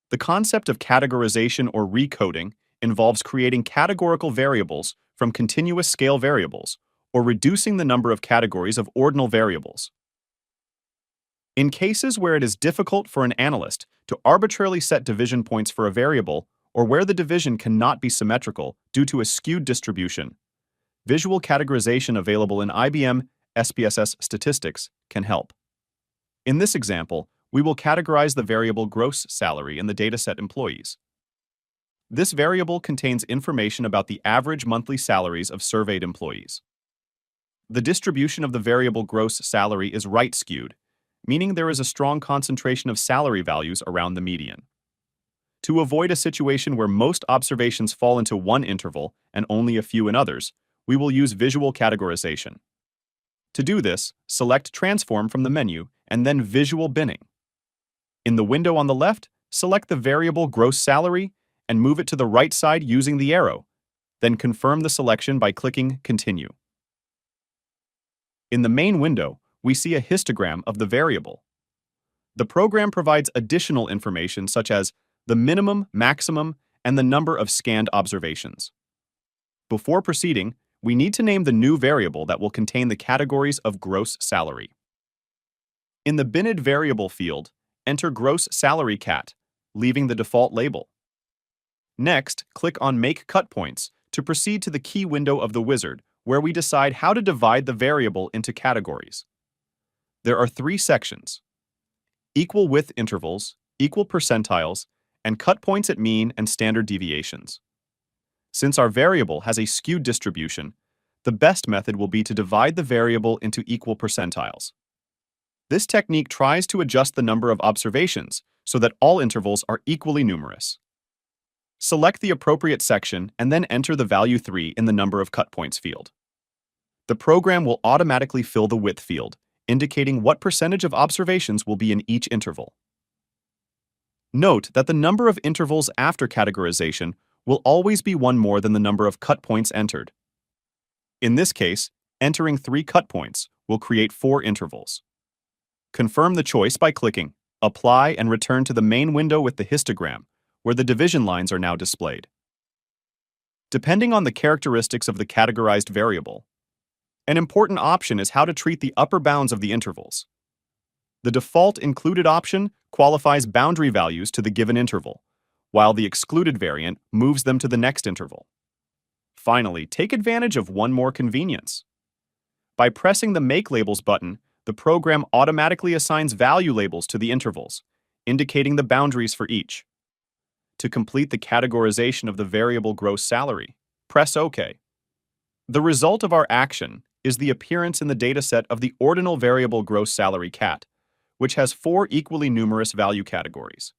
The concept of categorization or recoding involves creating categorical variables from continuous scale variables, or reducing the number of categories of ordinal variables. In cases where it is difficult for an analyst to arbitrarily set division points for a variable, or where the division cannot be symmetrical due to a skewed distribution, visual categorization available in IBM SPSS Statistics can help. In this example, we will categorize the variable gross salary in the dataset employees. This variable contains information about the average monthly salaries of surveyed employees. The distribution of the variable gross salary is right-skewed, meaning there is a strong concentration of salary values around the median. To avoid a situation where most observations fall into one interval and only a few in others, we will use visual categorization. To do this, select Transform from the menu and then Visual Binning. In the window on the left, select the variable gross salary and move it to the right side using the arrow, then confirm the selection by clicking Continue. In the main window, we see a histogram of the variable. The program provides additional information such as the minimum, maximum, and the number of scanned observations. Before proceeding, we need to name the new variable that will contain the categories of gross salary. In the binned variable field, enter gross salary cat, leaving the default label. Next, click on Make Cut Points to proceed to the key window of the wizard, where we decide how to divide the variable into categories. There are 3 sections: equal width intervals, equal percentiles, and cut points at mean and standard deviations. Since our variable has a skewed distribution, the best method will be to divide the variable into equal percentiles. This technique tries to adjust the number of observations so that all intervals are equally numerous. Select the appropriate section and then enter the value 3 in the number of cut points field. The program will automatically fill the width field, indicating what percentage of observations will be in each interval. Note that the number of intervals after categorization will always be one more than the number of cut points entered. In this case, entering 3 cut points will create 4 intervals. Confirm the choice by clicking Apply and return to the main window with the histogram, where the division lines are now displayed. Depending on the characteristics of the categorized variable, an important option is how to treat the upper bounds of the intervals. The default included option qualifies boundary values to the given interval, while the excluded variant moves them to the next interval. Finally, take advantage of one more convenience. By pressing the Make Labels button, the program automatically assigns value labels to the intervals, indicating the boundaries for each. To complete the categorization of the variable gross salary, press OK. The result of our action is the appearance in the dataset of the ordinal variable gross salary cat, which has 4 equally numerous value categories.